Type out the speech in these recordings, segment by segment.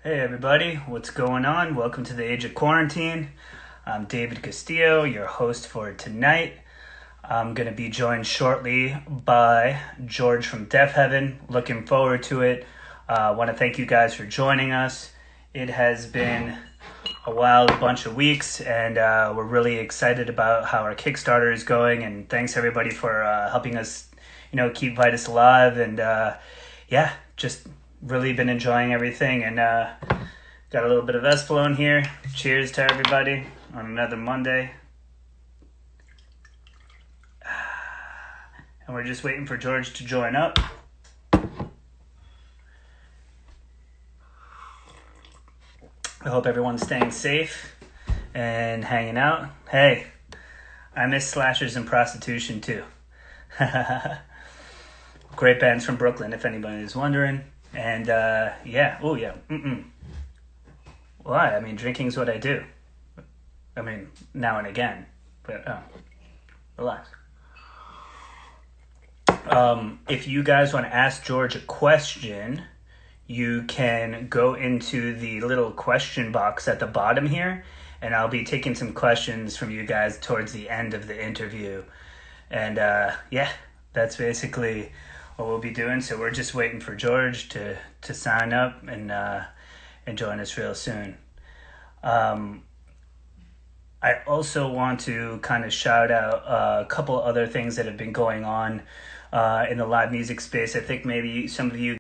Hey everybody, what's going on? Welcome to the Age of Quarantine. I'm David Castillo, your host for tonight. I'm going to be joined shortly by George from Deafheaven. Looking forward to it. I want to thank you guys for joining us. It has been a wild bunch of weeks, and we're really excited about how our Kickstarter is going. And thanks everybody for helping us, keep Vitus alive. And just really been enjoying everything, and got a little bit of Espolone here. Cheers to everybody on another Monday. And we're just waiting for George to join up. I hope everyone's staying safe and hanging out. Hey, I miss slashers and prostitution too. Great bands from Brooklyn, if anybody is wondering. And Why? I mean, drinking's what I do. I mean, now and again. But relax. If you guys want to ask George a question, you can go into the little question box at the bottom here, and I'll be taking some questions from you guys towards the end of the interview. And that's basically what we'll be doing. So we're just waiting for George to sign up and join us real soon. I also want to kind of shout out a couple other things that have been going on in the live music space. I think maybe some of you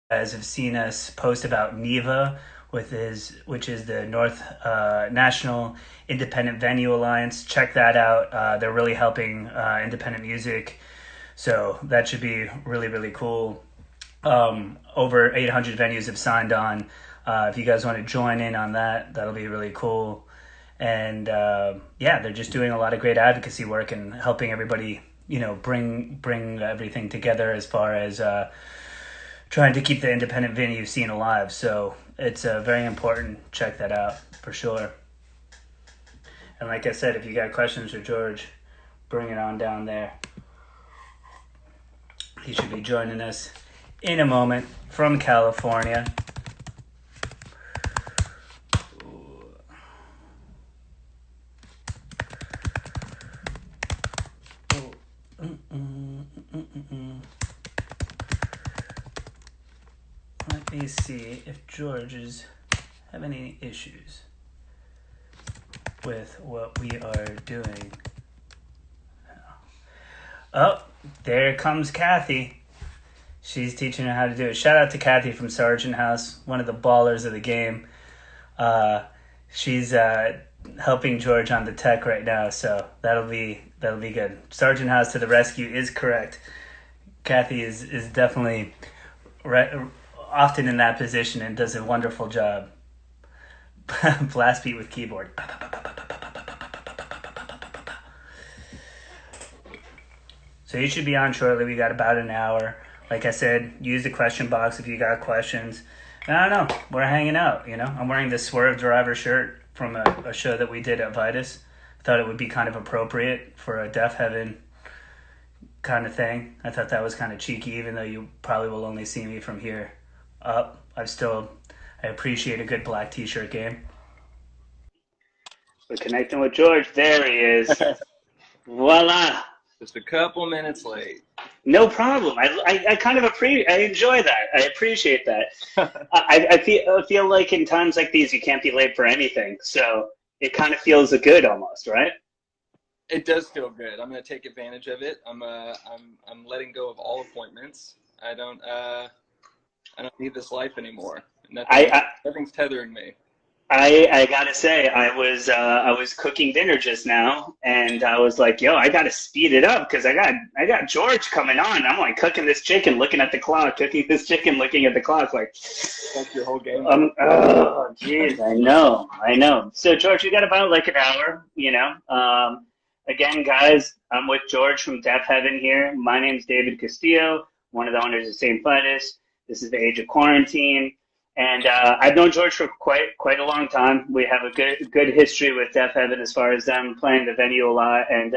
guys have seen us post about NEVA, which is the North National Independent Venue Alliance. Check that out. They're really helping independent music. So that should be really, really cool. Over 800 venues have signed on. If you guys want to join in on that, that'll be really cool. And they're just doing a lot of great advocacy work and helping everybody, bring everything together as far as trying to keep the independent venue scene alive. So it's very important. Check that out for sure. And like I said, if you got questions for George, bring it on down there. He should be joining us in a moment from California. Let me see if George have any issues with what we are doing. Oh, there comes Kathy. She's teaching her how to do it. Shout out to Kathy from Sargent House, one of the ballers of the game. She's helping George on the tech right now, so that'll be good. Sargent House to the rescue is correct. Kathy is definitely often in that position and does a wonderful job. Blast beat with keyboard. So you should be on shortly. We got about an hour. Like I said, use the question box if you got questions. And I don't know. We're hanging out, I'm wearing this Swerve Driver shirt from a show that we did at Vitus. I thought it would be kind of appropriate for a Deafheaven kind of thing. I thought that was kind of cheeky, even though you probably will only see me from here up. I appreciate a good black t-shirt game. We're connecting with George. There he is. Voila. Just a couple minutes late. No problem. I kind of I enjoy that. I appreciate that. I feel like in times like these, you can't be late for anything. So it kind of feels good almost, right? It does feel good. I'm going to take advantage of it. I'm letting go of all appointments. I don't need this life anymore. Nothing's tethering me. I gotta say, I was cooking dinner just now, and I was like, "Yo, I gotta speed it up because I got George coming on." I'm like cooking this chicken, looking at the clock, cooking this chicken, looking at the clock, like that's your whole game. Oh, jeez, I know. So George, we got about like an hour, Again, guys, I'm with George from Deafheaven here. My name's David Castillo, one of the owners of Saint Vitus. This is the Age of Quarantine. And I've known George for quite a long time. We have a good history with Deafheaven as far as them playing the venue a lot. And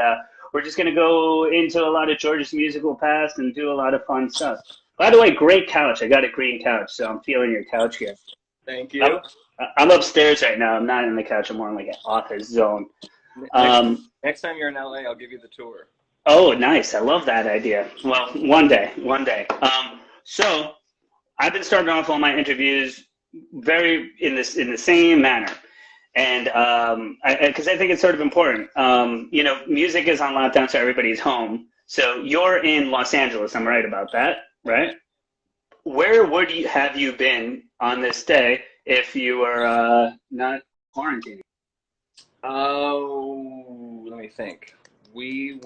we're just going to go into a lot of George's musical past and do a lot of fun stuff. By the way, great couch. I got a green couch, so I'm feeling your couch here. Thank you. I'm upstairs right now. I'm not in the couch. I'm more in like an office zone. Next time you're in LA, I'll give you the tour. Oh, nice. I love that idea. Well, one day, one day. So I've been starting off all my interviews very in the same manner. And because I think it's sort of important. Music is on lockdown, so everybody's home. So you're in Los Angeles. I'm right about that, right? Where would you have you been on this day if you were not quarantining? Oh, let me think. I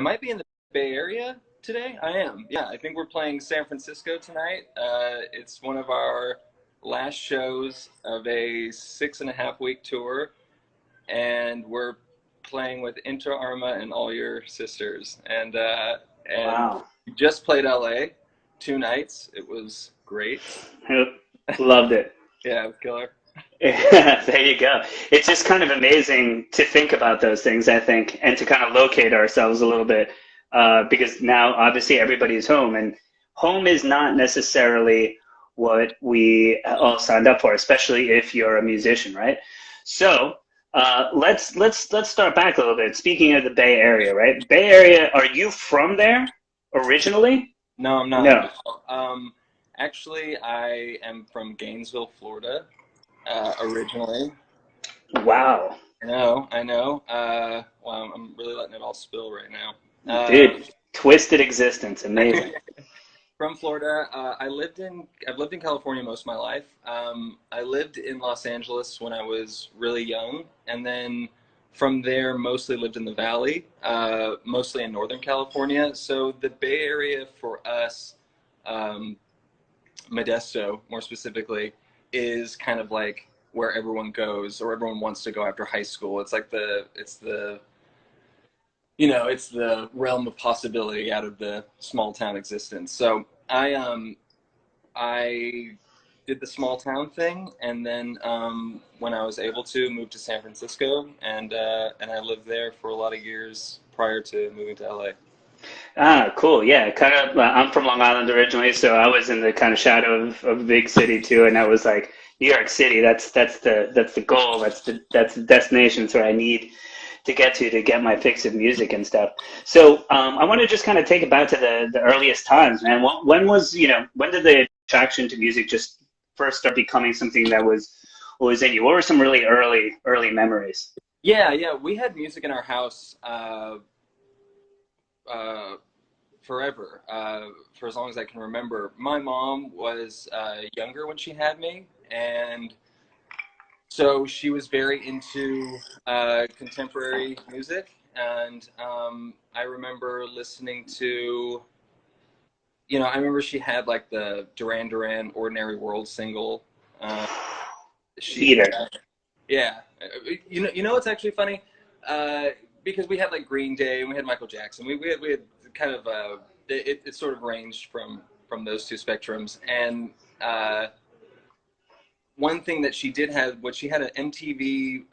might be in the Bay Area today. I am. Yeah, I think we're playing San Francisco tonight. It's one of our last shows of a 6.5 week tour, and we're playing with Inter Arma and All Your Sisters. And Wow. we just played LA 2 nights. It was great. Loved it. Yeah, it was killer. There you go. It's just kind of amazing to think about those things, I think, and to kind of locate ourselves a little bit, because now obviously everybody's home, and home is not necessarily what we all signed up for, especially if you're a musician, right? So let's start back a little bit. Speaking of the Bay Area, right? Bay Area, are you from there originally? No, I'm not. No. Actually, I am from Gainesville, Florida, originally. Wow. I know. Wow, I'm really letting it all spill right now. Dude, twisted existence, amazing. From Florida, I've lived in California most of my life. I lived in Los Angeles when I was really young, and then from there mostly lived in the Valley, mostly in Northern California. So the Bay Area for us, Modesto more specifically, is kind of like where everyone goes or everyone wants to go after high school. It's like it's the realm of possibility out of the small town existence. So I did the small town thing, and then when I was able to, moved to San Francisco, and I lived there for a lot of years prior to moving to LA. Ah, cool. Yeah, kind of. I'm from Long Island originally, so I was in the kind of shadow of a big city too, and I was like, New York City. That's the goal. That's the destination. It's where I need to get my fix of music and stuff. So I want to just kind of take it back to the earliest times, man. When did the attraction to music just first start becoming something that was in you? What were some really early memories? Yeah, we had music in our house forever, for as long as I can remember. My mom was younger when she had me, and so she was very into contemporary music, and I remember listening to, I remember she had like the Duran Duran "Ordinary World" single. Yeah, it's actually funny, because we had like Green Day and we had Michael Jackson. We had kind of it sort of ranged from those two spectrums. And one thing that she did have, she had an MTV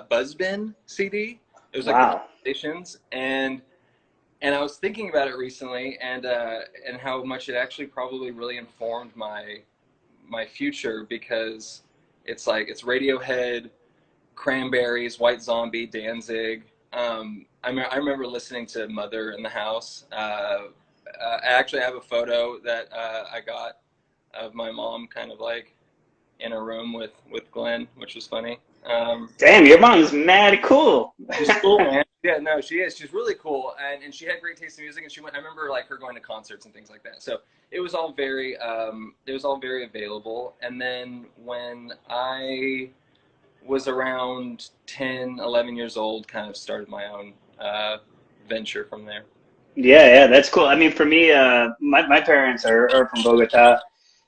Buzzbin CD. It was like Wow. stations, and I was thinking about it recently, and how much it actually probably really informed my future, because it's Radiohead, Cranberries, White Zombie, Danzig. I remember listening to Mother in the house. I actually have a photo that I got of my mom kind of like in a room with Glenn, which was funny. Damn, your mom's mad cool. She's cool, man. Yeah, no, she is. She's really cool, and she had great taste in music. And I remember like her going to concerts and things like that. So it was all very available. And then when I was around 10, 11 years old, kind of started my own venture from there. Yeah, that's cool. I mean, for me, my parents are from Bogota,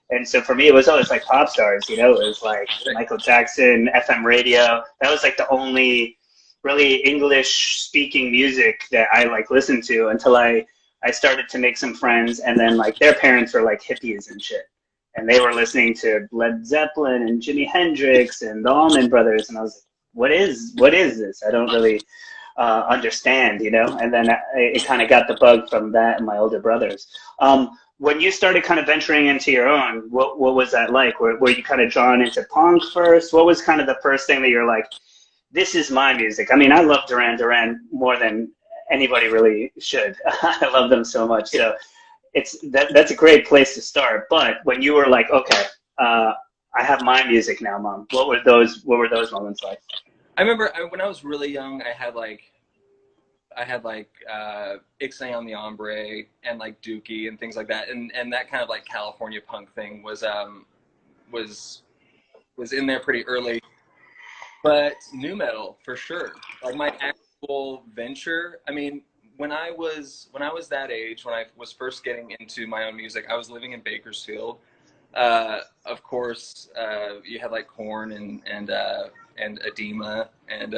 and so for me, it was always like pop stars. It was like Michael Jackson, FM radio. That was like the only really English-speaking music that I like listened to until I started to make some friends, and then like their parents were like hippies and shit, and they were listening to Led Zeppelin and Jimi Hendrix and the Allman Brothers, and I was like, what is this? I don't really understand, And then it kind of got the bug from that and my older brothers. when you started kind of venturing into your own, what was that like? Were you kind of drawn into punk first? What was kind of the first thing that you're like, this is my music? I mean, I love Duran Duran more than anybody really should. I love them so much. So that's a great place to start. But when you were like, okay, I have my music now, Mom. What were those moments like? I remember when I was really young, I had like Ixnay on the Hombre and like Dookie and things like that, and that kind of like California punk thing was in there pretty early. But nu metal for sure, like my actual venture. I mean, when I was that age, when I was first getting into my own music, I was living in Bakersfield. Of course, you had like Korn and Edema and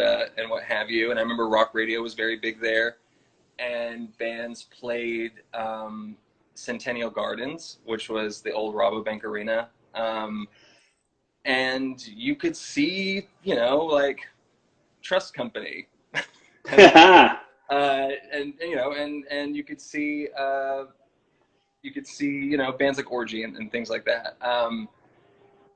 what have you. And I remember rock radio was very big there, and bands played Centennial Gardens, which was the old Rabobank Arena, and you could see, like Trust Company, and you could see bands like Orgy and things like that.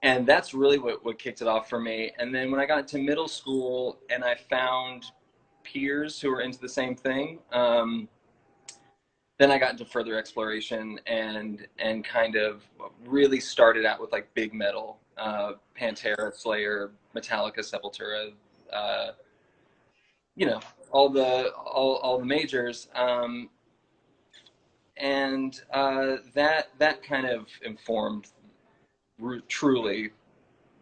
And that's really what kicked it off for me. And then when I got into middle school and I found peers who were into the same thing, then I got into further exploration and kind of really started out with like big metal, Pantera, Slayer, Metallica, Sepultura, all the majors. And that kind of informed truly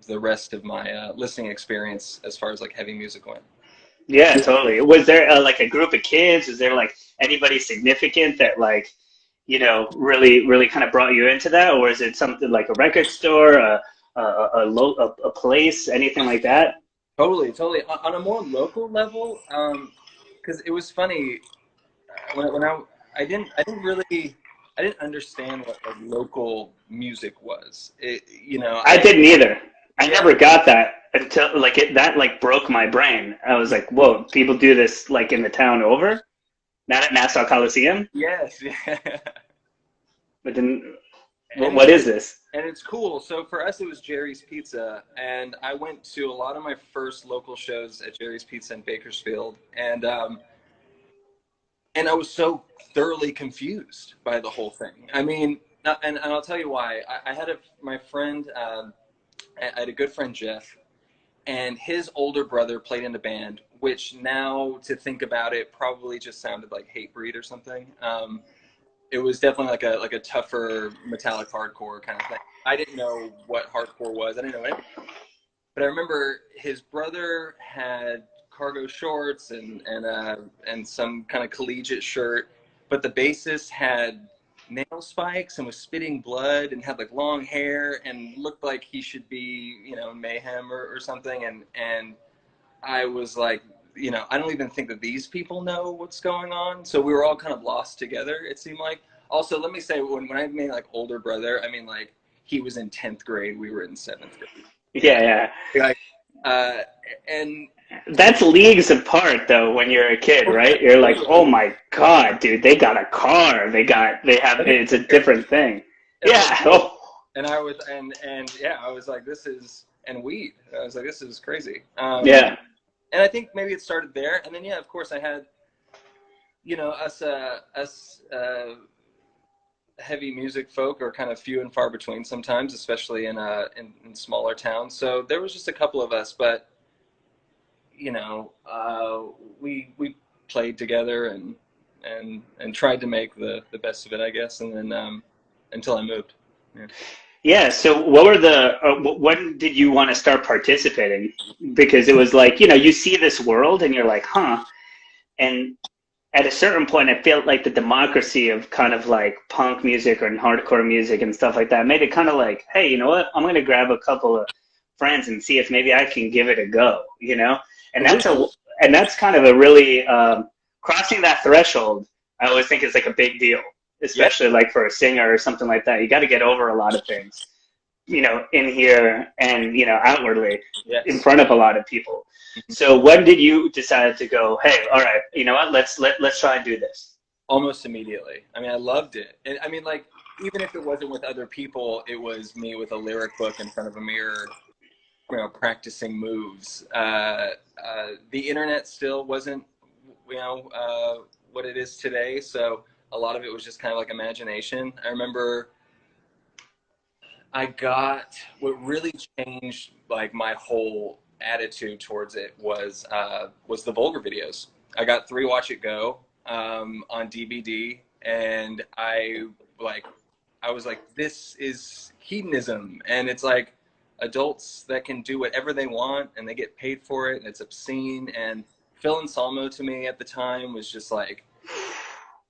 the rest of my listening experience as far as like heavy music went. Yeah, totally. Was there like a group of kids? Was there like anybody significant that like, really kind of brought you into that? Or is it something like a record store, a place, anything like that? Totally. On a more local level, because it was funny when I didn't understand what like local music was. I didn't either. I never got that until like that like broke my brain. I was like, whoa, people do this like in the town over, not at Nassau Coliseum. Yes. Yeah. But then, what is this? And it's cool. So for us, it was Jerry's Pizza, and I went to a lot of my first local shows at Jerry's Pizza in Bakersfield, and I was so thoroughly confused by the whole thing. I mean, and I'll tell you why. I had my friend, I had a good friend, Jeff, and his older brother played in a band, which now to think about it probably just sounded like Hatebreed or something. It was definitely like a tougher metallic hardcore kind of thing. I didn't know what hardcore was. I didn't know anything. But I remember his brother had cargo shorts and some kind of collegiate shirt, but the bassist had nail spikes and was spitting blood and had like long hair and looked like he should be, Mayhem or something. And I was like, I don't even think that these people know what's going on. So we were all kind of lost together, it seemed like. Also, let me say, when I mean like older brother, I mean like he was in 10th grade, we were in 7th grade. Yeah. Like, and that's leagues apart though when you're a kid, right? You're like, oh my God, dude, they got a car. It's a different thing. Yeah. And I was, and I was like, this is, and weed. I was like, this is crazy. Yeah. And I think maybe it started there. And then, yeah, of course I had, us heavy music folk are kind of few and far between sometimes, especially in smaller towns. So there was just a couple of us, but we played together and tried to make the best of it, I guess. And then until I moved. Yeah. Yeah. So what were when did you want to start participating? Because it was like, you see this world and you're like, huh. And at a certain point, I felt like the democracy of kind of like punk music and hardcore music and stuff like that made it kind of like, hey, you know what? I'm going to grab a couple of friends and see if maybe I can give it a go, And that's kind of a really crossing that threshold. I always think is like a big deal, especially like for a singer or something like that. You got to get over a lot of things, in here and outwardly in front of a lot of people. So when did you decide to go, hey, all right, you know what? Let's try and do this. Almost immediately. I mean, I loved it. And I mean, like even if it wasn't with other people, it was me with a lyric book in front of a mirror, practicing moves. The internet still wasn't, what it is today. So a lot of it was just kind of like imagination. I remember what really changed like my whole attitude towards it was the vulgar videos. I got 3 Watch It Go on DVD, and I was like, this is hedonism, and it's like adults that can do whatever they want and they get paid for it, and it's obscene. And Phil Anselmo to me at the time was just like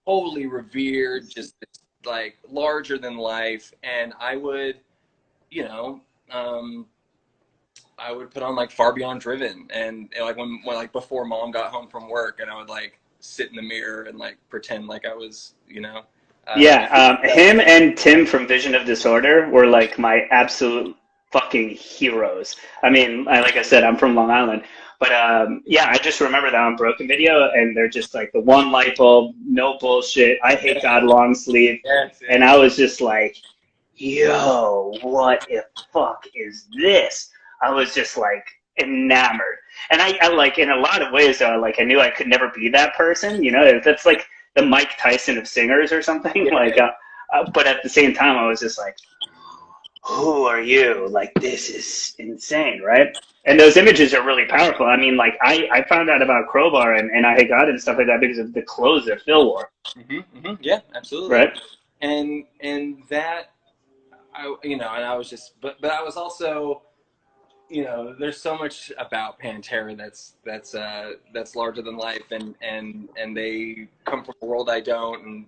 wholly revered, just like larger than life. And I would, you know, I would put on like Far Beyond Driven, and like when like before mom got home from work, and I would like sit in the mirror and like pretend like I was, him and Tim from Vision of Disorder were like my absolute fucking heroes. I mean, like I said, I'm from Long Island, but yeah, I just remember that Unbroken video, and they're just like the one light bulb, no bullshit. I hate God long sleeve, yes. And I was just like, yo, what the fuck is this? I was just like enamored, and I like in a lot of ways though, like I knew I could never be that person. That's like the Mike Tyson of singers or something. Yeah. Like, but at the same time, I was just like, who are you? Like, this is insane, right? And those images are really powerful. I mean, like, I found out about Crowbar and I Hate God and stuff like that because of the clothes that Phil wore. Yeah, absolutely. Right. And that, and I was just, but I was also, there's so much about Pantera that's larger than life, and they come from a world I don't, and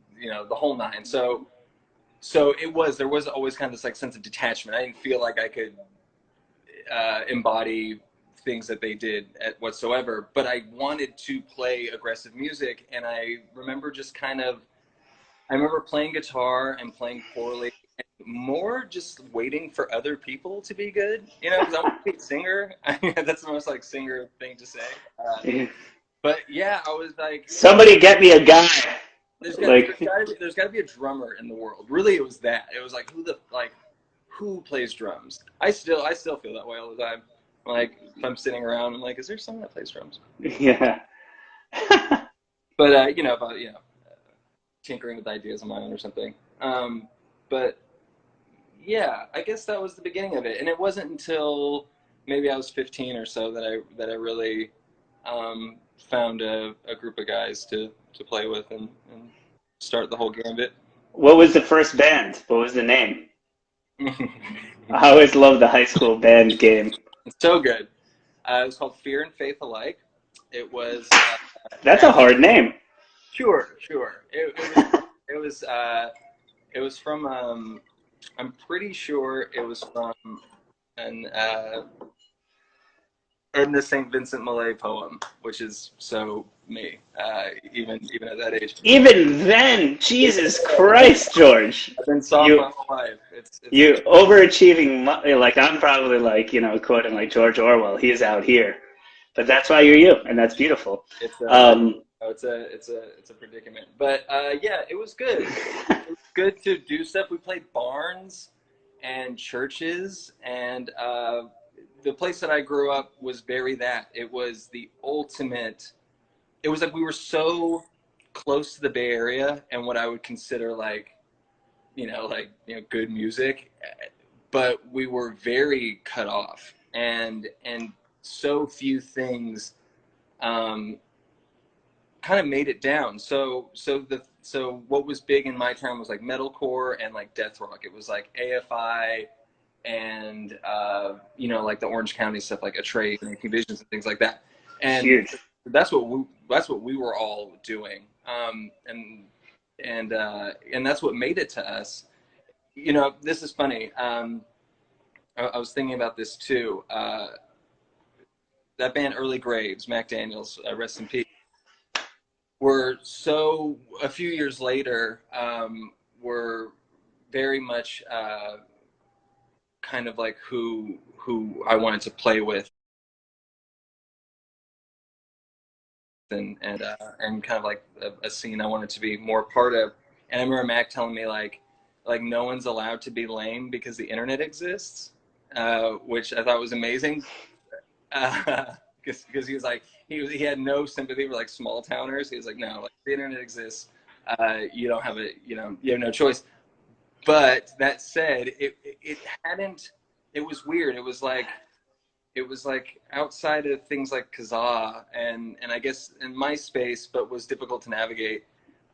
the whole nine. So there was always kind of this like sense of detachment. I didn't feel like I could embody things that they did whatsoever, but I wanted to play aggressive music, and I remember playing guitar and playing poorly, and more just waiting for other people to be good, because I'm a good singer. That's the most like singer thing to say. But yeah, I was like, somebody get me a guy. There's got to be a drummer in the world. Really, it was that. It was like, who plays drums? I still feel that way all the time. Like, if I'm sitting around, I'm like, is there someone that plays drums? Yeah. But about tinkering with ideas of my own or something. But yeah, I guess that was the beginning of it, and it wasn't until maybe I was 15 or so that I really found a group of guys to play with and start the whole gambit. What was the first band? What was the name? I always loved the high school band game. It's so good. It was called Fear and Faith Alike. It was. That's a hard name. Sure. It was from. I'm pretty sure it was from in the Saint Vincent Millay poem, which is so me, even at that age. Even then, Jesus Christ, George! I've been soft my whole life. It's you overachieving. Like I'm probably like quoting like George Orwell. He's out here, but that's why you're you, and that's beautiful. It's a predicament, but yeah, it was good. It was good to do stuff. We played barns and churches, and the place that I grew up was very that. It was the ultimate. It was like we were so close to the Bay Area and what I would consider like good music, but we were very cut off, and so few things kind of made it down. So what was big in my town was like metalcore and like death rock. It was like AFI and like the Orange County stuff, like Atreyu and Visions and things like that. And huge. That's what we were all doing, and that's what made it to us. This is funny. I was thinking about this too. That band Early Graves, Mac Daniels, rest in peace, were a few years later, were very much kind of like who I wanted to play with, and kind of like a scene I wanted to be more part of. And I remember Mac telling me like like no one's allowed to be lame because the internet exists, which I thought was amazing. Because he was like, he had no sympathy for like small towners. He was like, no, like the internet exists. You don't have you have no choice. But that said, it hadn't. It was weird. It was like outside of things like Kazaa and I guess in MySpace, but was difficult to navigate.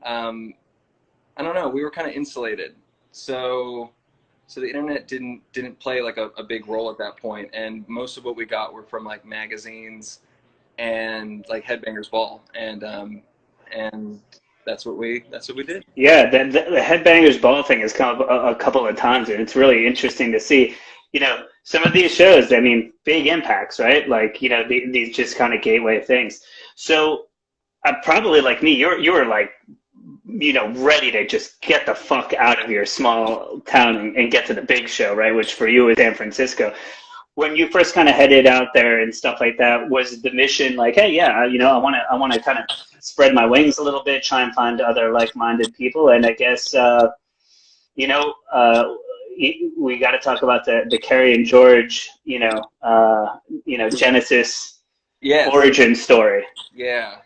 I don't know. We were kind of insulated, so the internet didn't play like a big role at that point, and most of what we got were from like magazines and like Headbangers Ball, and that's what we did. Yeah, the Headbangers Ball thing has come up a couple of times, and it's really interesting to see. You know, some of these shows, I mean, big impacts, right? Like, you know, these just kind of gateway things. So, probably like me, you were like, you know, ready to just get the fuck out of your small town and get to the big show, right? Which for you is San Francisco. When you first kind of headed out there and stuff like that, was the mission like, hey, yeah, you know, I want to kind of spread my wings a little bit, try and find other like-minded people, and I guess, you know, we got to talk about the Carrie and George, you know, Genesis Yes. origin story. Yeah.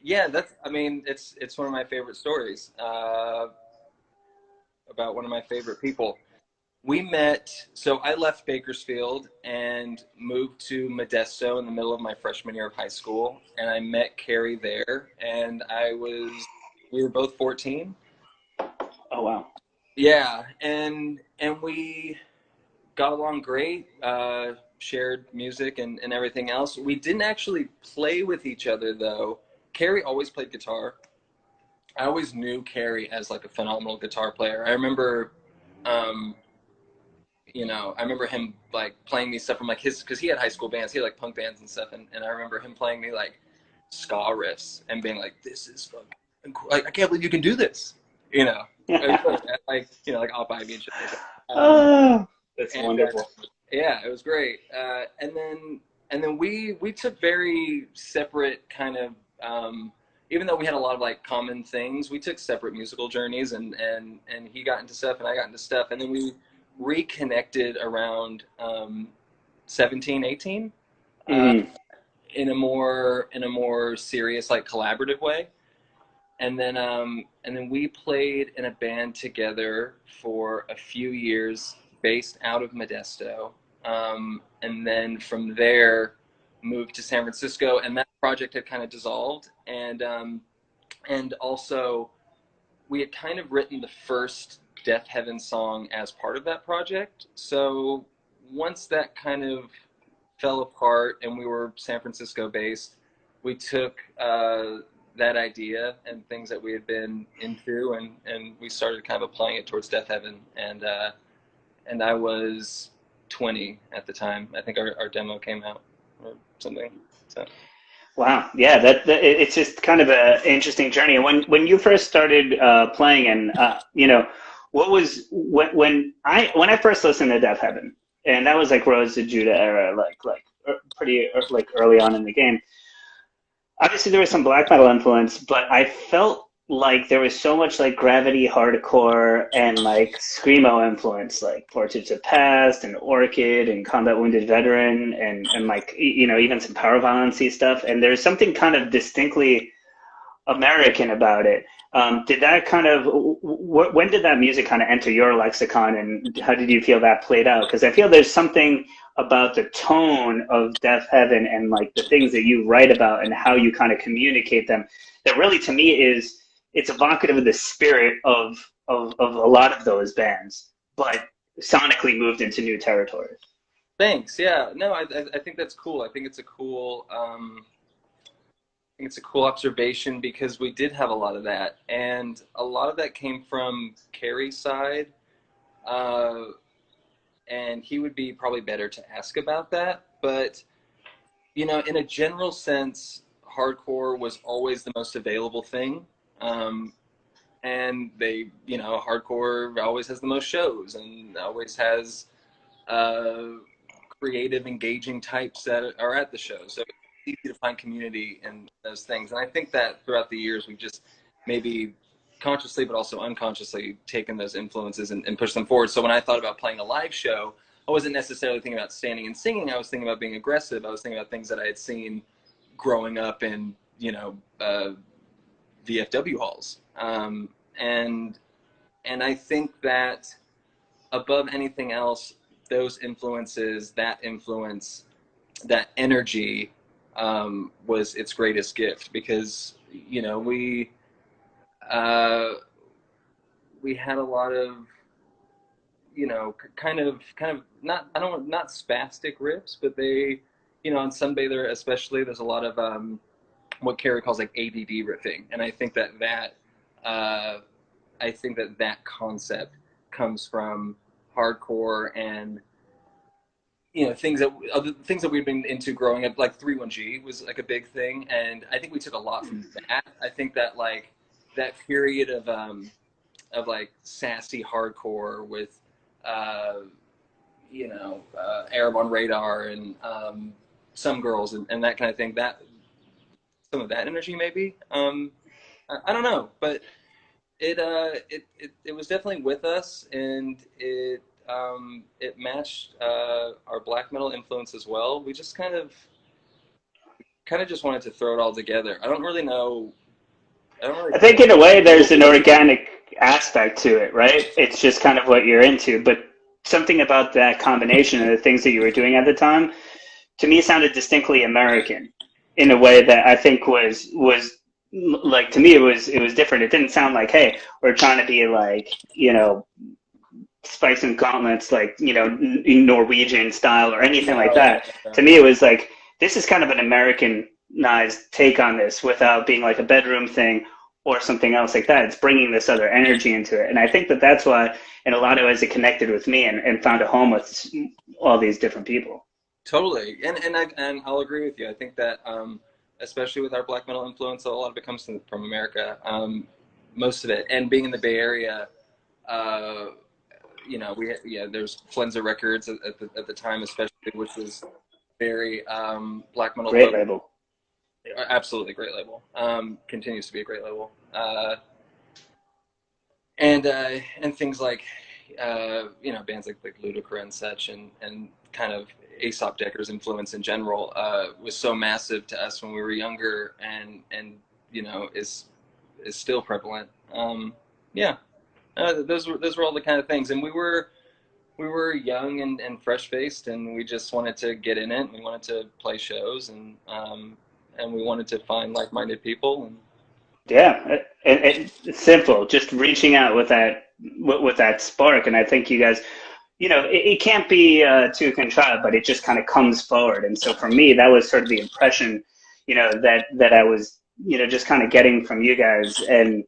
Yeah, I mean, it's one of my favorite stories, about one of my favorite people. We met, so I left Bakersfield and moved to Modesto in the middle of my freshman year of high school, and I met Carrie there, and we were both 14. Oh, wow. Yeah, and we got along great, shared music and everything else. We didn't actually play with each other, though. Carrie always played guitar. I always knew Carrie as like a phenomenal guitar player. I remember, I remember him like playing me stuff from like because he had high school bands, he had like punk bands and stuff, and I remember him playing me like ska riffs and being like, "This is fucking cool. Like, I can't believe you can do this," you know, like like I'll buy me and shit like that. Oh, that's wonderful. Yeah, it was great. And then we took very separate kind of, even though we had a lot of like common things, we took separate musical journeys, and he got into stuff and I got into stuff, and then we reconnected around 17, 18, in a more serious, like collaborative way. And then we played in a band together for a few years based out of Modesto. And then from there moved to San Francisco, and that project had kind of dissolved. And also we had kind of written the first Deafheaven song as part of that project. So once that kind of fell apart and we were San Francisco based, we took that idea and things that we had been into, and we started kind of applying it towards Deafheaven. And I was 20 at the time. I think our demo came out or something. So. Wow, yeah, it's just kind of an interesting journey. And when you first started playing, and what was when I first listened to Deafheaven, and that was like Rose to Judah era, like pretty like early on in the game. Obviously, there was some black metal influence, but I felt like there was so much like gravity hardcore and like screamo influence, like Portraits of Past and Orchid and Combat Wounded Veteran and like, even some power violence-y stuff. And there's something kind of distinctly American about it. Did that kind of, when did that music kind of enter your lexicon, and how did you feel that played out? Because I feel there's something about the tone of Deafheaven and like the things that you write about and how you kind of communicate them that really to me it's evocative of the spirit of a lot of those bands, but sonically moved into new territory. Thanks. Yeah. No, I think that's cool. I think it's a cool observation, because we did have a lot of that, and a lot of that came from Carrie's side, and he would be probably better to ask about that. But in a general sense, hardcore was always the most available thing. And they, hardcore always has the most shows and always has creative, engaging types that are at the show. So it's easy to find community in those things. And I think that throughout the years, we've just maybe consciously but also unconsciously taken those influences and pushed them forward. So when I thought about playing a live show, I wasn't necessarily thinking about standing and singing. I was thinking about being aggressive. I was thinking about things that I had seen growing up in, VFW halls. And I think that above anything else, those influences, that influence, that energy, was its greatest gift, because uh, we had a lot of kind of not, I don't, not spastic riffs, but they, on Sunbather especially, there's a lot of what Carrie calls like ADD riffing, and uh, I think that concept comes from hardcore, and things that we've been into growing up, like 31G was like a big thing, and I think we took a lot from that. I think that like that period of like sassy hardcore with Arab on Radar and Some Girls and that kind of thing, that some of that energy maybe, I don't know, but it was definitely with us, and it matched our black metal influence as well. We just kind of just wanted to throw it all together. I don't really know. I don't really I feel think like. in a way there's an organic aspect to it, right? It's just kind of what you're into, but something about that combination of the things that you were doing at the time, to me, sounded distinctly American in a way that I think was like, to me it was different. It didn't sound like, hey, we're trying to be like, Spikes and Gauntlets, like, Norwegian style or anything like No, that. To me, it was like, this is kind of an Americanized take on this without being like a bedroom thing or something else like that. It's bringing this other energy into it. And I think that that's why, in a lot of ways, it connected with me and found a home with all these different people. totally, and I'll agree with you. I think that especially with our black metal influence, a lot of it comes from America. Most of it, and being in the Bay Area. Uh, there's Flenza Records at the time, especially, which was very black metal Great focused. label. Absolutely great label. Continues to be a great label. And things like bands like Lyrical and such, and kind of Aesop Decker's influence in general was so massive to us when we were younger, and is still prevalent. Yeah. Those were all the kind of things, and we were young and fresh faced, and we just wanted to get in it. We wanted to play shows, and we wanted to find like minded people. And Yeah, it's simple. Just reaching out with that spark, and I think you guys, it can't be too contrived, but it just kind of comes forward. And so for me, that was sort of the impression, that I was, just kind of getting from you guys, and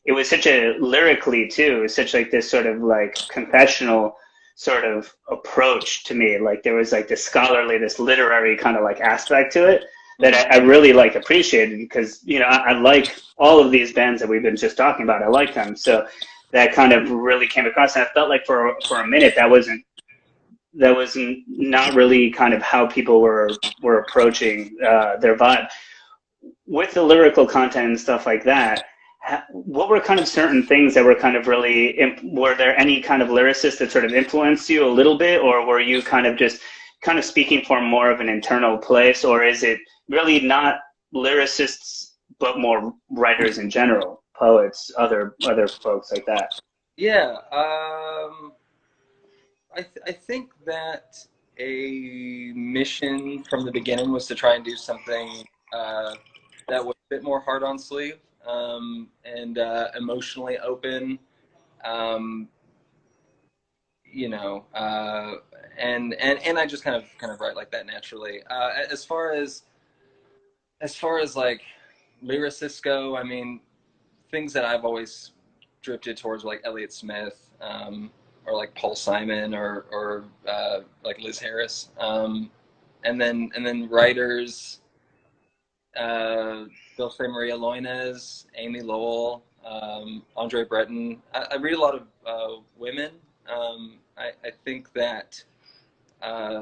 it was such a lyrically too, it was such like this sort of like confessional sort of approach to me. Like there was like this scholarly, this literary kind of like aspect to it that I really like appreciated, because I like all of these bands that we've been just talking about. I like them, so that kind of really came across, and I felt like for a minute that wasn't not really kind of how people were approaching their vibe with the lyrical content and stuff like that. What were kind of certain things that were kind of really, were there any kind of lyricists that sort of influenced you a little bit, or were you kind of just kind of speaking from more of an internal place, or is it really not lyricists but more writers in general, poets, other folks like that? yeah, I think that a mission from the beginning was to try and do something that was a bit more hard on sleeve, and emotionally open. Um, and I just kind of write like that naturally. As far as like lyricists go, I mean, things that I've always drifted towards, like Elliott Smith, or like Paul Simon, or like Liz Harris, and then writers, uh, Dulce Maria Loinez, Amy Lowell, Andre Breton. I read a lot of women. I think that I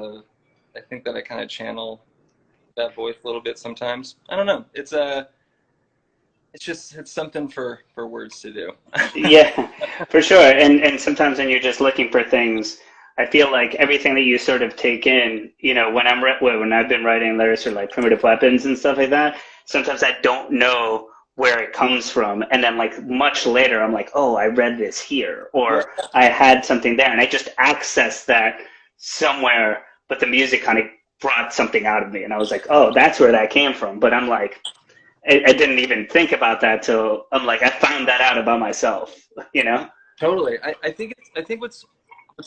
kind of channel that voice a little bit sometimes. I don't know. it's something for words to do. Yeah, for sure. And sometimes when you're just looking for things, I feel like everything that you sort of take in, when when I've been writing lyrics for like Primitive Weapons and stuff like that, sometimes I don't know where it comes from, and then like much later, I'm like, oh, I read this here, Yeah, or I had something there, and I just accessed that somewhere, but the music kind of brought something out of me, and I was like, oh, that's where that came from. But I'm like, I didn't even think about that till I'm like, I found that out about myself, you know? totally. I think what's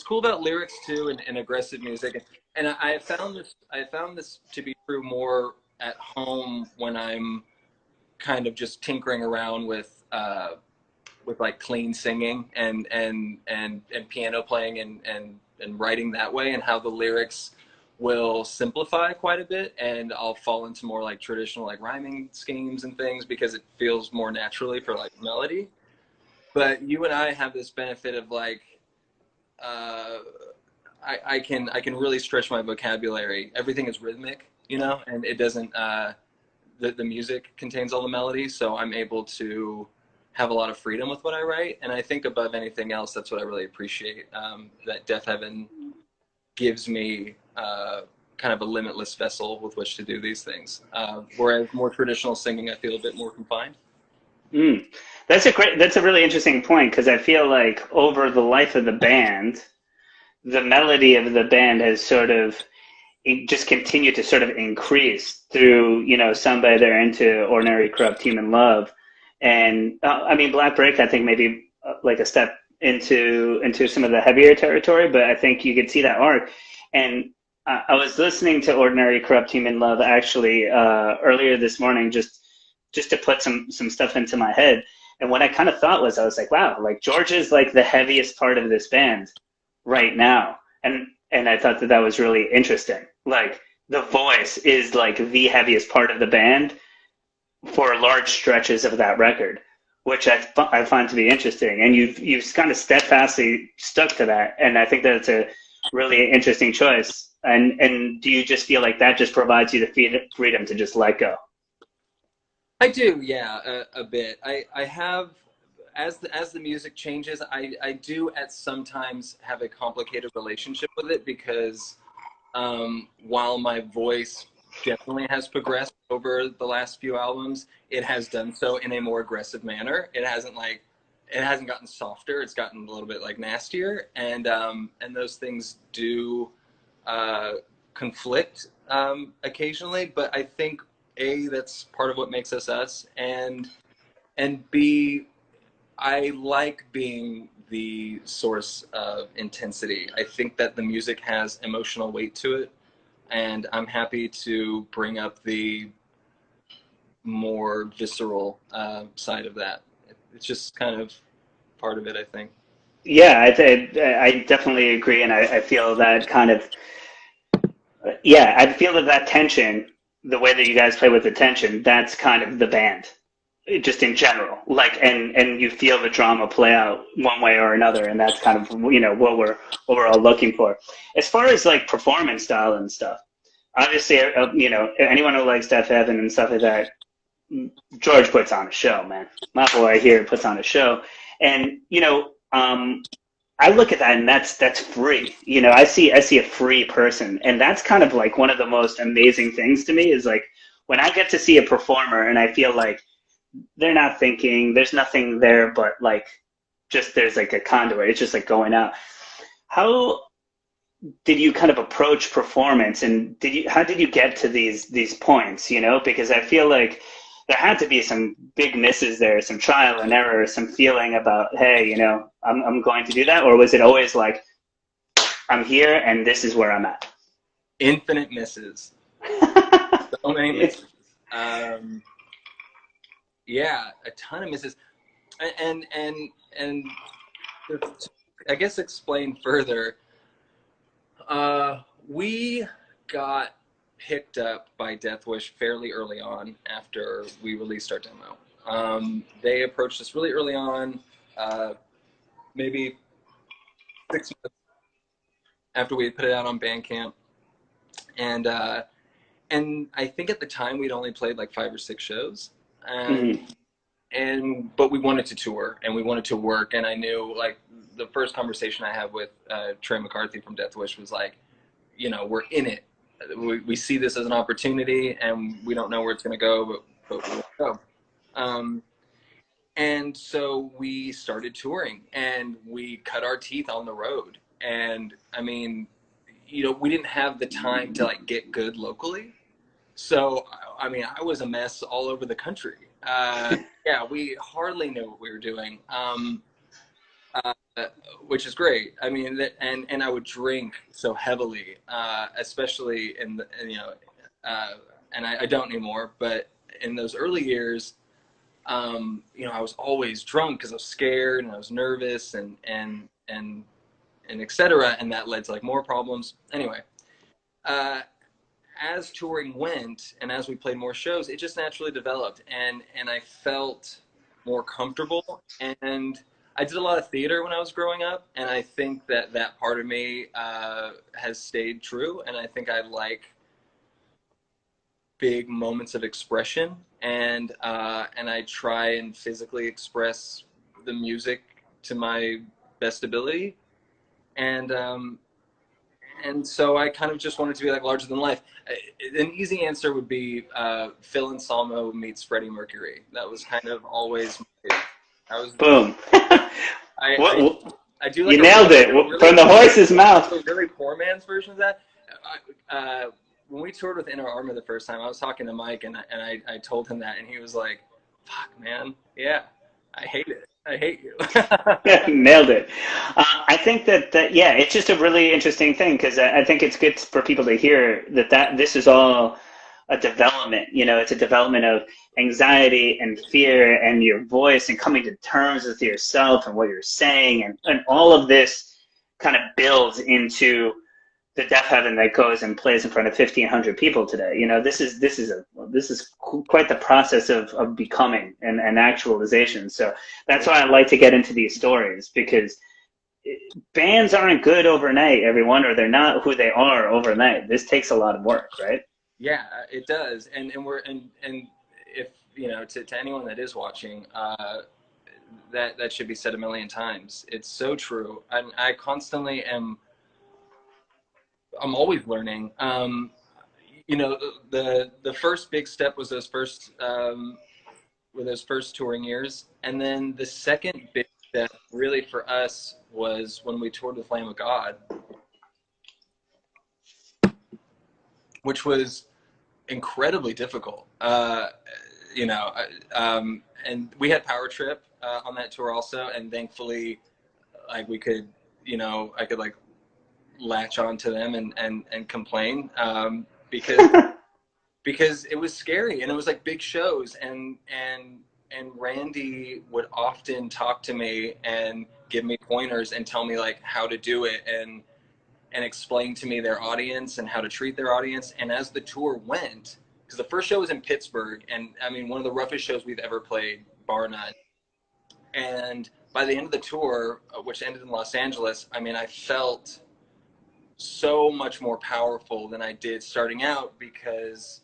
cool about lyrics too and aggressive music, and I found this to be true more at home when I'm kind of just tinkering around with like clean singing and piano playing and writing that way, and how the lyrics will simplify quite a bit, and I'll fall into more like traditional like rhyming schemes and things because it feels more naturally for like melody. But you and I have this benefit of like uh, I can really stretch my vocabulary. Everything is rhythmic, you know, and it doesn't the music contains all the melodies, so I'm able to have a lot of freedom with what I write. And I think above anything else, that's what I really appreciate. That Deafheaven gives me kind of a limitless vessel with which to do these things. Whereas more traditional singing, I feel a bit more confined. Mm. That's a really interesting point because I feel like over the life of the band, the melody of the band has sort of just continued to sort of increase through, Somebody They're Into, Ordinary, Corrupt, Human Love. And I mean, Black Brick, I think maybe like a step into some of the heavier territory, but I think you could see that arc. And I was listening to Ordinary, Corrupt, Human Love actually earlier this morning, just to put some stuff into my head. And what I kind of thought was, I was like, wow, like George is like the heaviest part of this band right now. And I thought that that was really interesting. Like the voice is like the heaviest part of the band for large stretches of that record, which I find to be interesting. And you've kind of steadfastly stuck to that, and I think that's a really interesting choice. And do you just feel like that just provides you the freedom to just let go? I do, yeah, a bit. I have, as the music changes, I do at sometimes have a complicated relationship with it because while my voice definitely has progressed over the last few albums, it has done so in a more aggressive manner. It hasn't gotten softer. It's gotten a little bit like nastier, and those things do uh, conflict occasionally. But I think A, that's part of what makes us us, and B, I like being the source of intensity. I think that the music has emotional weight to it, and I'm happy to bring up the more visceral side of that. It's just kind of part of it, I think. Yeah, I definitely agree, and I feel that kind of yeah, I feel that tension, the way that you guys play with the tension, that's kind of the band, just in general. Like, and you feel the drama play out one way or another, and that's kind of what we're all looking for. As far as like performance style and stuff, obviously, anyone who likes Deafheaven and stuff like that, George puts on a show, man. My boy here puts on a show, and I look at that and that's free. I see a free person, and that's kind of like one of the most amazing things to me is like when I get to see a performer and I feel like they're not thinking, there's nothing there but like just there's like a conduit. It's just like going out. How did you kind of approach performance, and how did you get to these points, because I feel like there had to be some big misses there, some trial and error, some feeling about, hey, I'm going to do that, or was it always like I'm here and this is where I'm at? Infinite misses. So many misses. Um, yeah, a ton of misses. And to, I guess explain further, we got picked up by Death Wish fairly early on after we released our demo. They approached us really early on, maybe 6 months after we had put it out on Bandcamp, and and I think at the time we'd only played like 5 or 6 shows, and Mm-hmm. but we wanted to tour and we wanted to work. And I knew, like, the first conversation I had with Trey McCarthy from Death Wish was like, you know, we're in it. We see this as an opportunity, and we don't know where it's going to go, but we'll go. And so we started touring, and we cut our teeth on the road. And I mean, you know, we didn't have the time to like get good locally. So, I mean, I was a mess all over the country. Yeah, we hardly knew what we were doing, which is great. I mean, and I would drink so heavily, especially you know, and I don't anymore, but in those early years, you know, I was always drunk because I was scared and I was nervous and et cetera. And that led to like more problems. Anyway, as touring went and as we played more shows, it just naturally developed, and I felt more comfortable. And I did a lot of theater when I was growing up, and I think that that part of me has stayed true. And I think I like big moments of expression, and I try and physically express the music to my best ability. And so I kind of just wanted to be like larger than life. An easy answer would be Phil Anselmo meets Freddie Mercury. That was kind of always boom. I do like you nailed it really, from the horse's mouth. A really poor man's version of that. When we toured with Inner Armor the first time, I was talking to Mike, and I told him that, and he was like, "Fuck, man, yeah, I hate it. I hate you." Yeah, nailed it. I think that yeah, it's just a really interesting thing, because I think it's good for people to hear that this is all a development. You know, it's a development of anxiety and fear and your voice and coming to terms with yourself and what you're saying, and all of this kind of builds into the Deafheaven that goes and plays in front of 1,500 people today. You know, this is quite the process of becoming and actualization. So that's why I like to get into these stories, because bands aren't good overnight, everyone, or they're not who they are overnight. This takes a lot of work, right? Yeah, it does. And if, you know, to anyone that is watching, that should be said a million times. It's so true. I constantly I'm always learning. You know, the first big step was those first touring years, and then the second big step, really for us, was when we toured with Lamb of God, which was incredibly difficult. You know, and we had Power Trip on that tour also, and thankfully, like, we could, you know, I could like latch on to them and complain, because it was scary, and it was like big shows, and Randy would often talk to me and give me pointers and tell me like how to do it, and explain to me their audience and how to treat their audience. And as the tour went, because the first show was in Pittsburgh, and I mean, one of the roughest shows we've ever played, bar none. And by the end of the tour, which ended in Los Angeles, I mean, I felt so much more powerful than I did starting out, because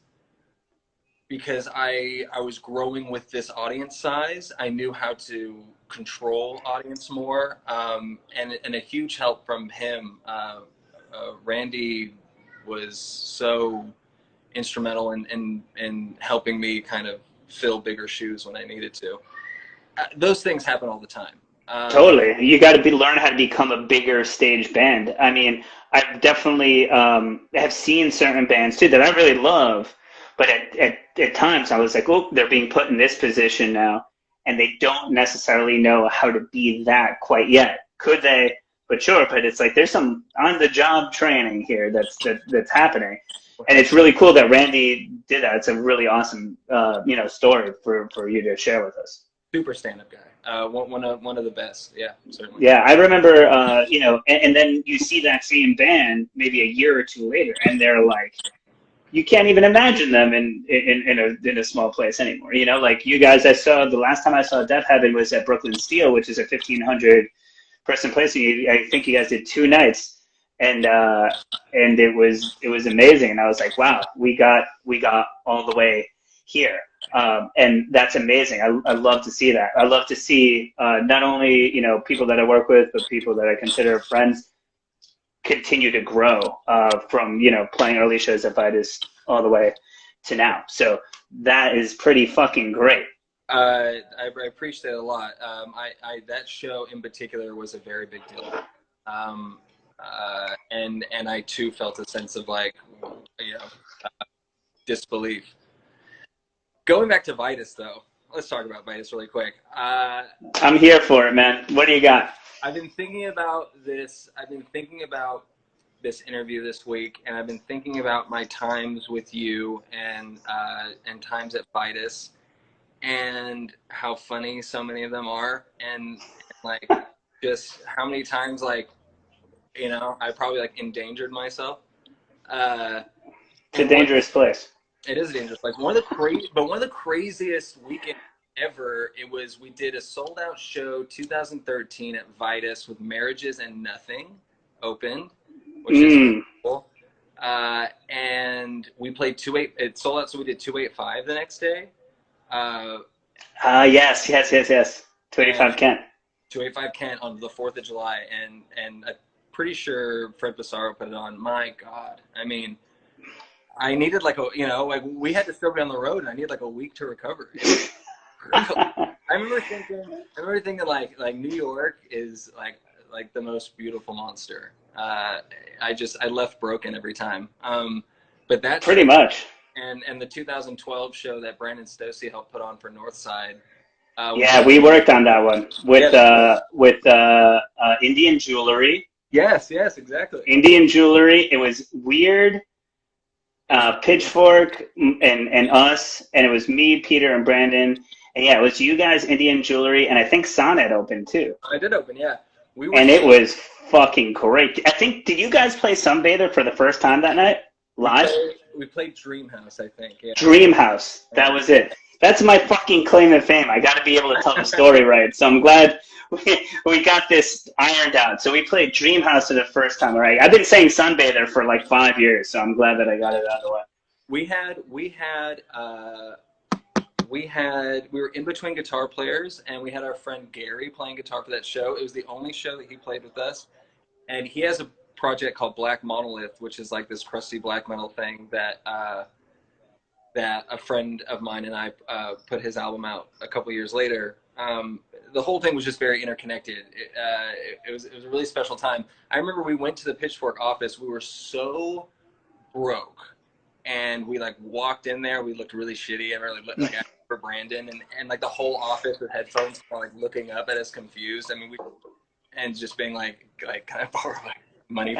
I was growing with this audience size. I knew how to control audience more, and a huge help from him. Randy was so instrumental in helping me kind of fill bigger shoes when I needed to. Those things happen all the time. Totally. You got to learn how to become a bigger stage band. I mean, I definitely have seen certain bands too that I really love, but at times I was like, oh, they're being put in this position now, and they don't necessarily know how to be that quite yet. Could they? But sure. But it's like there's some on-the-job training here that's happening, and it's really cool that Randy did that. It's a really awesome you know, story for you to share with us. Super stand-up guy. One of the best. Yeah, certainly. Yeah, I remember, you know, and then you see that same band maybe a year or two later, and they're like, you can't even imagine them in a small place anymore. You know, like you guys, the last time I saw Deafheaven was at Brooklyn Steel, which is a 1,500 person place. And I think you guys did 2 nights, and it was amazing. And I was like, wow, we got all the way here. And that's amazing. I love to see that. I love to see not only, you know, people that I work with, but people that I consider friends continue to grow from, you know, playing early shows at Vitus all the way to now. So that is pretty fucking great. I appreciate it a lot. That show in particular was a very big deal. And I too felt a sense of like, you know, disbelief. Going back to Vitus though, let's talk about Vitus really quick. I'm here for it, man. What do you got? I've been thinking about this. I've been thinking about this interview this week, and I've been thinking about my times with you and times at Vitus, and how funny so many of them are, and like just how many times, like, you know, I probably like endangered myself. It's a dangerous place. It is a dangerous place. One of the craziest weekends ever. We did a sold out show 2013 at Vitus with Marriages and Nothing opened, which is cool. And we played 2/8. It sold out, so we did 285 the next day. Yes. 285 Kent. 285 Kent on the 4th of July, and I'm pretty sure Fred Pissarro put it on. My God, I mean, I needed like we had to still be on the road, and I needed like a week to recover. I remember thinking like New York is like the most beautiful monster. I left broken every time. But that pretty much. And the 2012 show that Brandon Stossy helped put on for Northside. We worked on that one with Indian Jewelry. Yes, exactly. Indian Jewelry. It was weird. Pitchfork and us, and it was me, Peter, and Brandon. And yeah, it was you guys, Indian Jewelry, and I think Sonnet opened too. I did open, yeah. It was fucking great. I think, did you guys play Sunbather for the first time that night? Live? We played Dream House, I think. Yeah. Dream House. That was it. That's my fucking claim to fame. I got to be able to tell the story right. So I'm glad we got this ironed out. So we played Dream House for the first time, right? I've been saying Sunbather for like 5 years, so I'm glad that I got it out of the way. We were in between guitar players, and we had our friend Gary playing guitar for that show. It was the only show that he played with us, and he has a project called Black Monolith, which is like this crusty black metal thing that a friend of mine and I put his album out a couple years later. The whole thing was just very interconnected. It was a really special time. I remember we went to the Pitchfork office. We were so broke, and we like walked in there. We looked really shitty. I really looked like for Brandon, and like the whole office with headphones, like looking up at us confused. I mean, and just being like kind of borrow like money.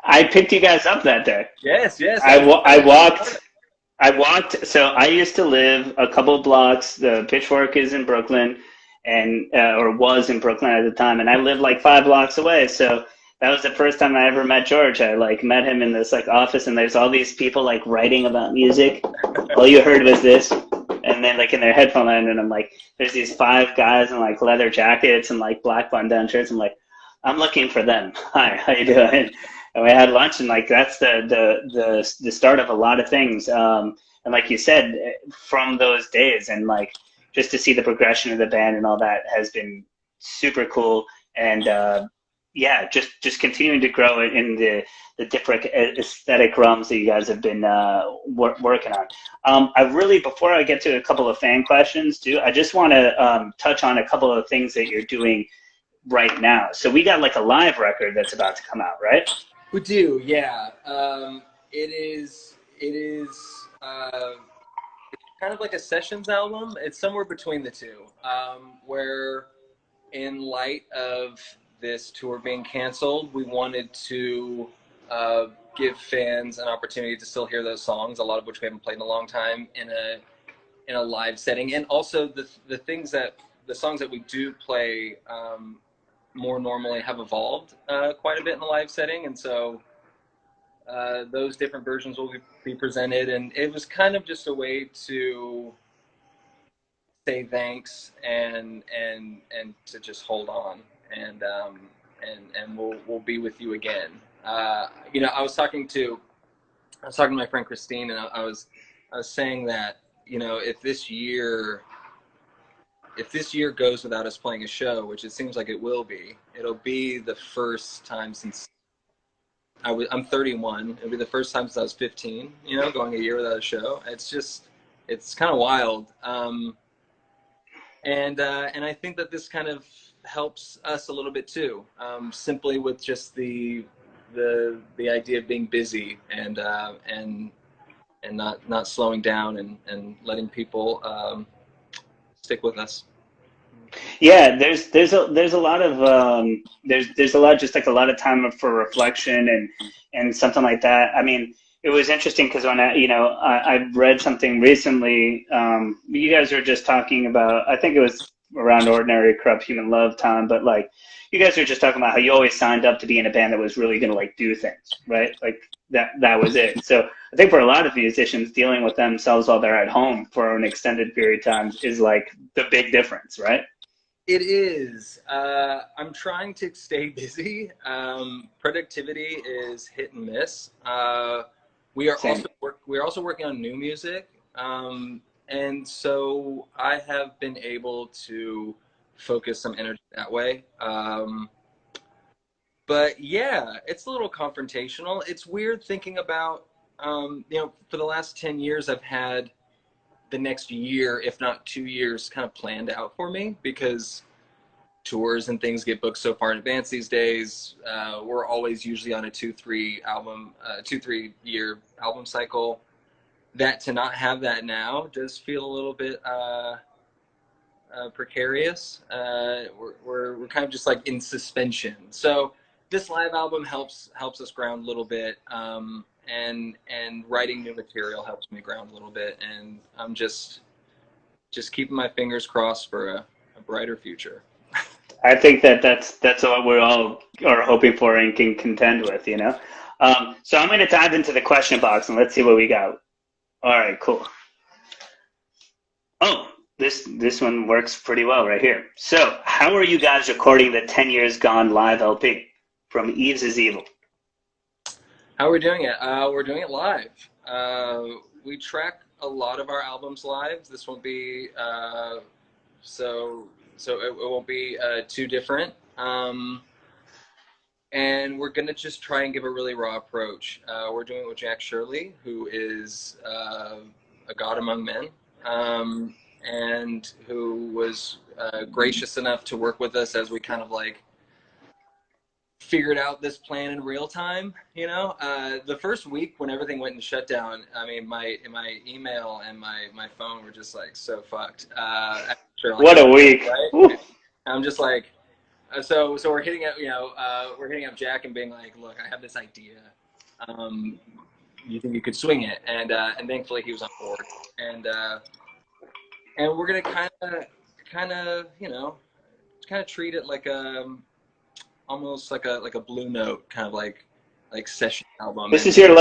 I picked you guys up that day. Yes. I walked. So I used to live a couple of blocks. The Pitchfork is in Brooklyn, and or was in Brooklyn at the time, and I lived like 5 blocks away. So that was the first time I ever met George. I like met him in this like office, and there's all these people like writing about music. All you heard was this, and then like in their headphone line, and I'm like, there's these 5 guys in like leather jackets and like black button-down shirts. I'm like, I'm looking for them. Hi, how you doing? And we had lunch, and like that's the start of a lot of things. And like you said, from those days, and like just to see the progression of the band and all that has been super cool. And just continuing to grow in the different aesthetic realms that you guys have been working on. I really, before I get to a couple of fan questions, I just want to touch on a couple of things that you're doing right now. So we got like a live record that's about to come out, right? We do, yeah. It is kind of like a sessions album. It's somewhere between the two, where in light of this tour being canceled, we wanted to give fans an opportunity to still hear those songs, a lot of which we haven't played in a long time, in a live setting. And also the songs that we do play more normally have evolved quite a bit in the live setting, and so those different versions will be presented, and it was kind of just a way to say thanks and to just hold on, and we'll be with you again. I was talking to my friend Christine, and I was saying that you know, if this year goes without us playing a show, which it seems like it will be, it'll be the first time since I'm 31. It'll be the first time since I was 15, you know, going a year without a show. It's kind of wild. And I think that this kind of helps us a little bit too, simply with just the idea of being busy and not slowing down and letting people stick with us. Yeah, there's a lot of there's a lot, just like a lot of time for reflection and something like that. I mean, it was interesting because when I read something recently. You guys were just talking about, I think it was around Ordinary Corrupt Human Love time, but like you guys were just talking about how you always signed up to be in a band that was really going to like do things, right? Like that was it. So I think for a lot of musicians, dealing with themselves while they're at home for an extended period of time is like the big difference, right? It is. I'm trying to stay busy. Productivity is hit and miss. We are also working on new music, and so I have been able to focus some energy that way. But yeah, it's a little confrontational. It's weird thinking about, you know, for the last 10 years, I've had the next year, if not 2 years, kind of planned out for me, because tours and things get booked so far in advance these days. We're always usually on a 2-3 year album cycle. That to not have that now does feel a little bit precarious. We're kind of just like in suspension. So this live album helps us ground a little bit, and writing new material helps me ground a little bit, and I'm just keeping my fingers crossed for a brighter future. I think that's what we're all are hoping for and can contend with, you know. So I'm going to dive into the question box and let's see what we got. All right, cool. Oh, this one works pretty well right here. So, how are you guys recording the 10 Years Gone live LP from Eves is Evil? How are we doing it? We're doing it live. We track a lot of our albums live. This won't be so it won't be too different. And we're going to just try and give a really raw approach. We're doing it with Jack Shirley, who is a god among men, and who was gracious enough to work with us as we kind of like figured out this plan in real time. You know, the first week when everything went in shutdown, I mean, my email and my phone were just like so fucked. Sure, like, what a week! Right? I'm just like, so we're hitting up, we're hitting up Jack and being like, look, I have this idea. You think you could swing it? And thankfully he was on board. And we're gonna kind of treat it like almost like a Blue Note kind of like session album. This is your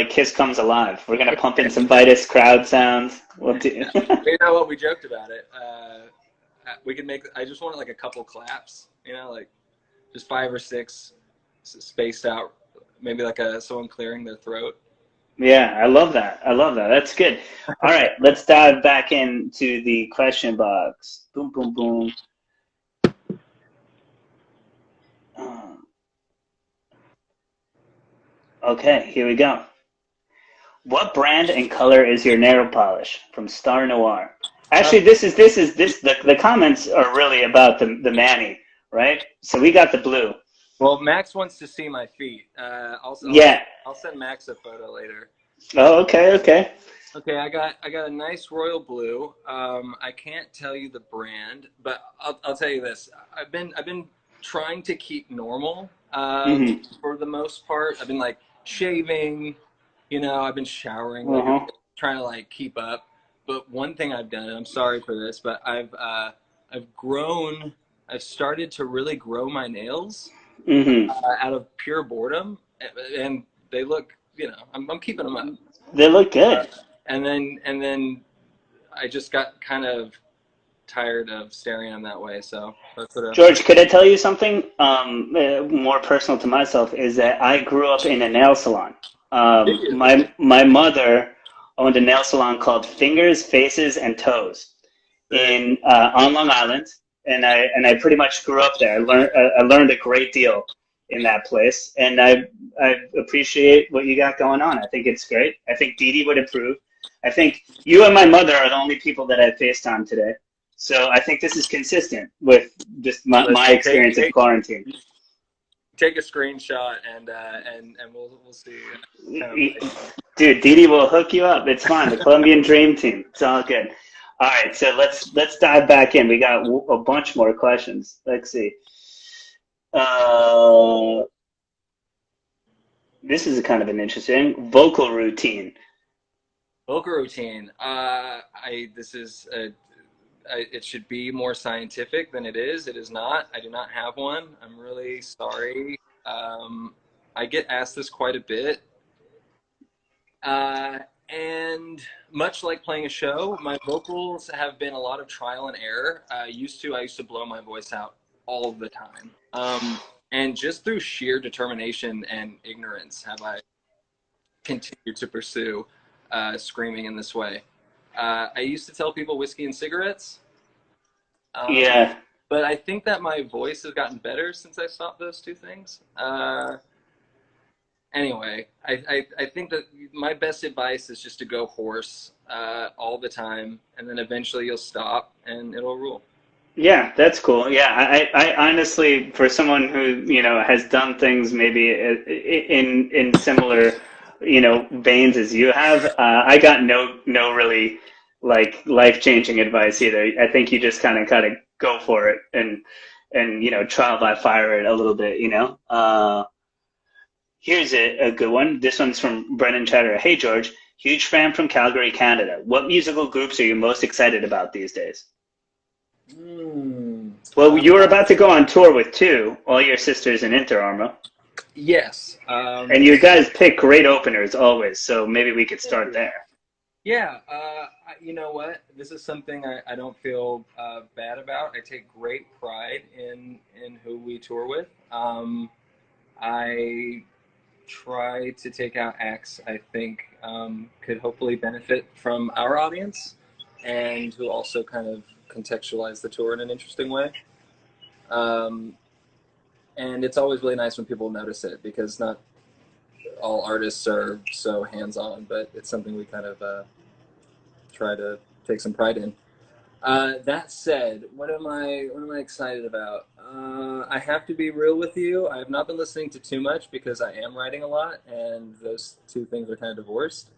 Kiss Comes Alive. We're gonna pump in some Vitus crowd sounds. We'll do. You know what, we joked about it. We could make. I just wanted like a couple claps. You know, like just 5 or 6 spaced out. Maybe like someone clearing their throat. Yeah, I love that. That's good. All right, let's dive back into the question box. Boom, boom, boom. Okay, here we go. What brand and color is your nail polish? From Star Noir. Actually, the comments are really about the Manny, right? So we got the blue. Well, Max wants to see my feet. I'll send Max a photo later. Oh, okay. Okay, I got a nice royal blue. I can't tell you the brand, but I'll tell you this. I've been trying to keep normal for the most part. I've been like shaving, I've been showering, trying to like keep up. But one thing I've done, and I'm sorry for this, but I've started to really grow my nails out of pure boredom, and they look, I'm keeping them up. They look good. And then I just got kind of tired of staring at them that way. So that's what George, could I tell you something more personal to myself? Is that I grew up in a nail salon. My mother owned a nail salon called Fingers, Faces, and Toes on Long Island, and I pretty much grew up there. I learned a great deal in that place, and I appreciate what you got going on. I think it's great. I think Dee Dee would approve. I think you and my mother are the only people that I FaceTime today, so I think this is consistent with just my experience of quarantine. Take a screenshot and we'll see. Dude, Dee Dee will hook you up. It's fine. The Colombian Dream Team. It's all good. All right, so let's dive back in. We got a bunch more questions. Let's see. This is kind of an interesting vocal routine. Vocal routine. It should be more scientific than it is. It is not. I do not have one. I'm really sorry. I get asked this quite a bit. And much like playing a show, my vocals have been a lot of trial and error. I used to blow my voice out all the time. And just through sheer determination and ignorance have I continued to pursue screaming in this way. I used to tell people whiskey and cigarettes. Yeah. But I think that my voice has gotten better since I stopped those two things. Anyway, I think that my best advice is just to go hoarse all the time, and then eventually you'll stop and it'll rule. Yeah, that's cool. Yeah, I honestly, for someone who, has done things maybe in similar, veins as you have, I got no really like life-changing advice either. I think you just kind of go for it and trial by fire it a little bit, Here's a good one. This one's from Brennan Chatter. Hey, George, huge fan from Calgary, Canada. What musical groups are you most excited about these days? Well, you were about to go on tour with All Your Sisters in Inter Arma. Yes. And you guys pick great openers always, so maybe we could start there. Yeah. You know what? This is something I don't feel bad about. I take great pride in who we tour with. I try to take out acts I think could hopefully benefit from our audience and who also kind of contextualize the tour in an interesting way. And it's always really nice when people notice it because not all artists are so hands-on, but it's something we kind of try to take some pride in. That said, what am I excited about? I have to be real with you. I have not been listening to too much because I am writing a lot, and those two things are kind of divorced.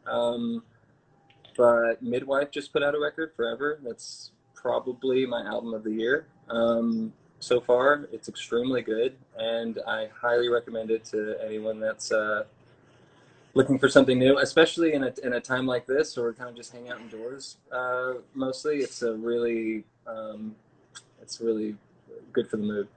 But Midwife just put out a record, Forever. That's probably my album of the year. So far, it's extremely good, and I highly recommend it to anyone that's looking for something new, especially in a time like this, where we're kind of just hang out indoors mostly. It's really good for the mood.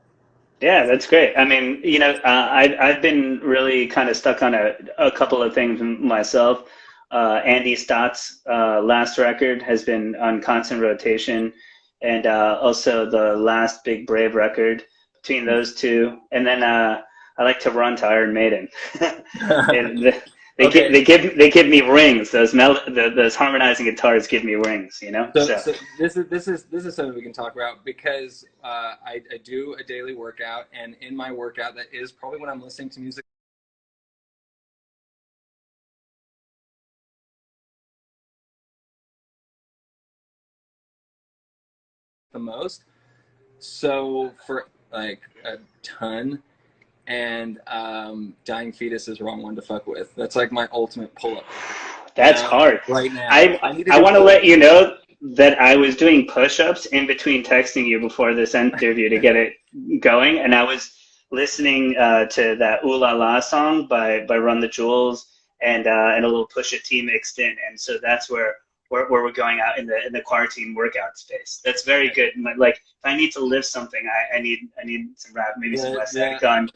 Yeah, that's great. I mean, I've been really kind of stuck on a couple of things myself. Andy Stott's last record has been on constant rotation, and also the last Big Brave record. Between those two, and then I like to run to Iron Maiden. And they give me rings. Those harmonizing guitars give me rings. So this is something we can talk about because I do a daily workout, and in my workout, that is probably when I'm listening to music the most. So for like a ton. And Dying Fetus is Wrong One to Fuck With. That's like my ultimate pull-up. That's hard. Right now. I want to let you know that I was doing push-ups in between texting you before this interview to get it going, and I was listening to that Ooh La La song by Run the Jewels and a little Pusha T mixed in, and so that's where we're going out in the quarantine workout space. That's very good. Like, if I need to lift something, I need some rap, maybe some West Side Gun.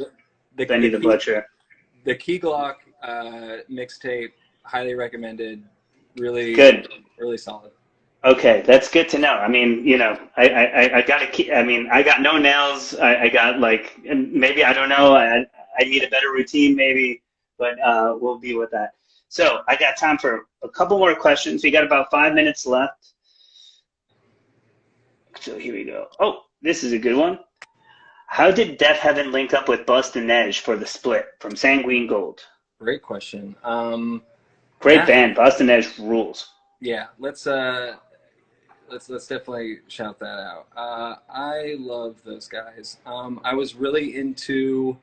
I need the blood sugar. The Key Glock mixtape, highly recommended. Really good. Really solid. Okay, that's good to know. I mean, I gotta keep. I mean, I got no nails. I got maybe I don't know. I need a better routine, maybe, but we'll be with that. So I got time for a couple more questions. We got about 5 minutes left. So here we go. Oh, this is a good one. How did Deafheaven link up with Boston Edge for the split from Sanguine Gold? Great question. Great band. Boston Edge rules. Yeah, let's definitely shout that out. I love those guys. I was really into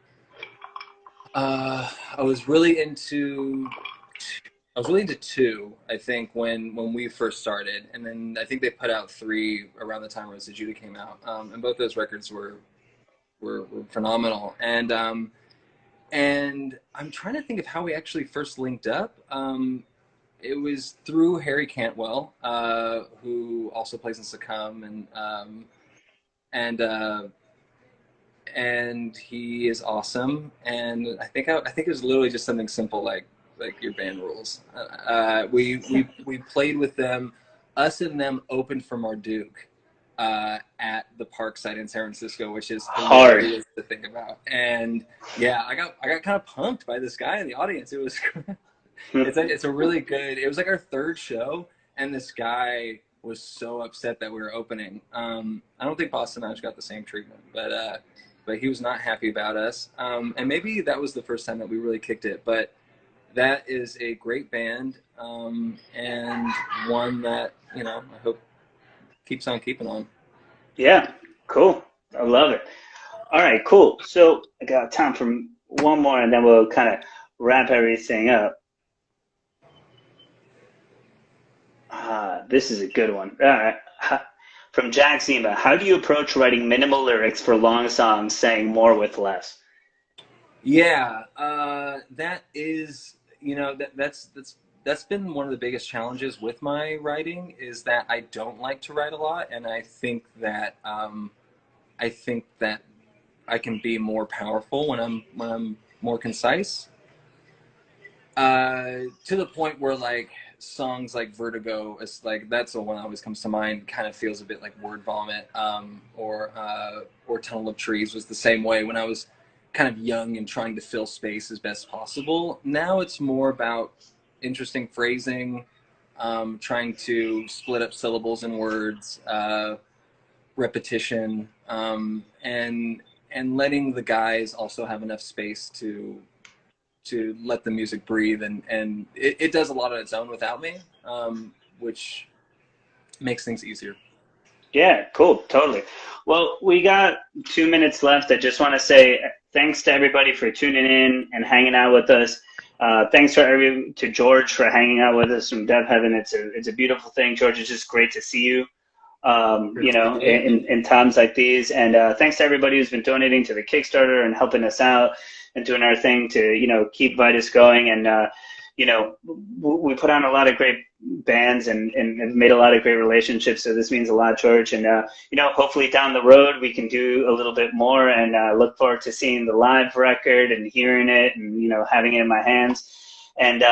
two, I think, when we first started, and then I think they put out three around the time Rose Judah came out, and both those records were phenomenal. And I'm trying to think of how we actually first linked up. It was through Harry Cantwell, who also plays in Succumb, and he is awesome. And I think it was literally just something simple like your band rules. We played with them. Us and them opened for Marduk at the Parkside in San Francisco, which is hard to think about. And yeah, I got kind of punked by this guy in the audience. It was it's a really good. It was like our third show, and this guy was so upset that we were opening. I don't think Boston Edge got the same treatment, but he was not happy about us. And maybe that was the first time that we really kicked it. But that is a great band, and one that I hope keeps on keeping on. Yeah, cool. I love it. All right, cool. So I got time for one more, and then we'll kind of wrap everything up. This is a good one. All right. From Jack Zima, how do you approach writing minimal lyrics for long songs, saying more with less? Yeah, that is, that's been one of the biggest challenges with my writing, is that I don't like to write a lot, and I think that I can be more powerful when I'm more concise. To the point where like songs like Vertigo is like, that's the one that always comes to mind, kind of feels a bit like word vomit, or Tunnel of Trees was the same way when I was kind of young and trying to fill space as best possible. Now it's more about interesting phrasing, trying to split up syllables in words, repetition, and letting the guys also have enough space to let the music breathe, and it does a lot on its own without me, which makes things easier. Yeah, cool, totally. Well, we got 2 minutes left. I just want to say thanks to everybody for tuning in and hanging out with us. Thanks to George for hanging out with us from Deafheaven. It's a beautiful thing. George, it's just great to see you. In times like these, and thanks to everybody who's been donating to the Kickstarter and helping us out and doing our thing to keep Vitus going. And we put on a lot of great bands and have made a lot of great relationships, so this means a lot, George. And hopefully down the road we can do a little bit more, and look forward to seeing the live record and hearing it and having it in my hands. And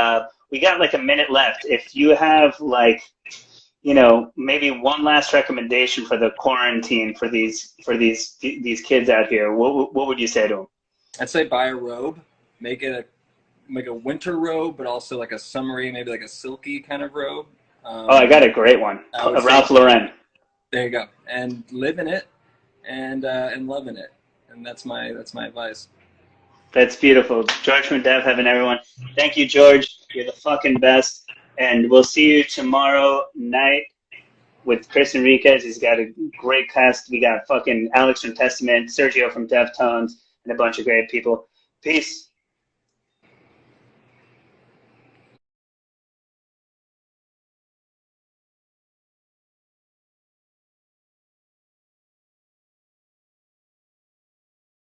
we got like a minute left. If you have maybe one last recommendation for the quarantine for these kids out here, what would you say to them? I'd say buy a robe, make a winter robe, but also like a summery, maybe like a silky kind of robe. I got a great one, Ralph Lauren. There you go, and live in it, and loving it, and that's my advice. That's beautiful, George from Deafheaven, everyone. Thank you, George. You're the fucking best. And we'll see you tomorrow night with Chris Enriquez. He's got a great cast. We got fucking Alex from Testament, Sergio from Deftones, and a bunch of great people. Peace.